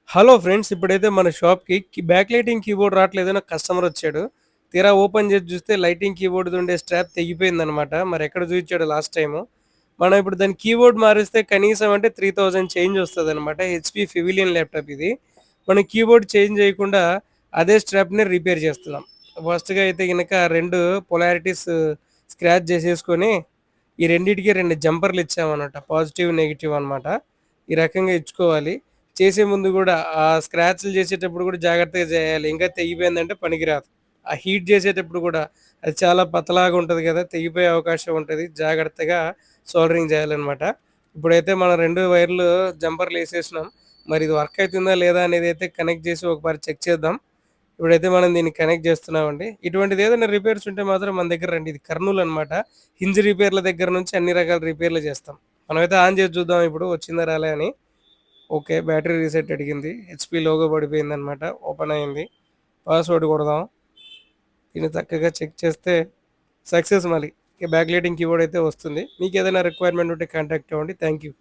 Hello friends! ఇప్పుడైతే మన షాప్‌కి బ్యాక్ లైటింగ్ కీబోర్డ్ రావట్లేదని ఒక కస్టమర్ వచ్చాడు. తీరా ఓపెన్ చేసి చూస్తే లైటింగ్ కీబోర్డ్‌ది ఉండే స్ట్రాప్ తెగిపోయిందనమాట. మరెక్కడ చూయించాడో లాస్ట్ టైము. మనం ఇప్పుడు దాని కీబోర్డ్ మారిస్తే కనీసం అంటే 3000 చేంజ్ వస్తదనమాట. హెచ్‌పీ పెవిలియన్ ల్యాప్‌టాప్ ఇది. మనం కీబోర్డ్ చేంజ్ చేయకుండా అదే స్ట్రాప్‌ని రిపేర్ చేస్తున్నాం. ఫస్ట్‌గా అయితే గనక 2 పొలారిటీస్ స్క్రాచ్ చేసేసుకొని, ఈ రెండిటికి 2 జంపర్‌లు ఇచ్చామనమాట. పాజిటివ్, నెగెటివ్ అనమాట. ఈ రకంగా ఇచ్చుకోవాలి. చేసే ముందు గూడా ఆ స్క్రాచ్‌లు చేసేటప్పుడు గూడా జాగ్రత్తగా చేయాలి. ఇంకా తెగిపోయిందంటే పనికిరాదు. ఆ హీట్ చేసేటప్పుడు గూడా అది చాలా పతలాగా ఉంటది గదా! తెగిపోయే అవకాశం ఉంటది. జాగ్రత్తగా సోల్డరింగ్ చేయాలనమాట. ఇప్పుడైతే మనం 2 వైర్లు జంపర్‌లేసేసినాం. మరి ఇది వర్క్ అయితుందా లేదా అనేదైతే కనెక్ట్ చేసి ఒకసారి చెక్ చేద్దాం. ఇప్పుడైతే మనం దీన్ని కనెక్ట్ చేస్తున్నామండి. ఇటువంటిది ఏదైనా రిపేర్స్ ఉంటే మాత్రం మన దగ్గర రండి. ఇది కర్నూల్ అనమాట. హింజ్ రిపేర్ల దగ్గర నుంచి అన్ని రకాల రిపేర్లు చేస్తాం. మనమైతే ఆన్ చేసి చూద్దాం ఇప్పుడు వచ్చిందా రాలే అని. ఓకే. బ్యాటరీ రీసెట్ అడిగింది. హెచ్‌పీ లోగో పడిపోయిందనమాట. ఓపెన్ అయింది. పాస్‌వర్డ్ కొడదాం. దీన్ని చక్కగా చెక్ చేస్తే సక్సెస్ మళ్ళీ. బ్యాక్ లైటింగ్ కీబోర్డ్ అయితే వస్తుంది. మీకేదైనా రిక్వైర్మెంట్ ఉంటే కాంటాక్ట్ అవ్వండి. Thank you.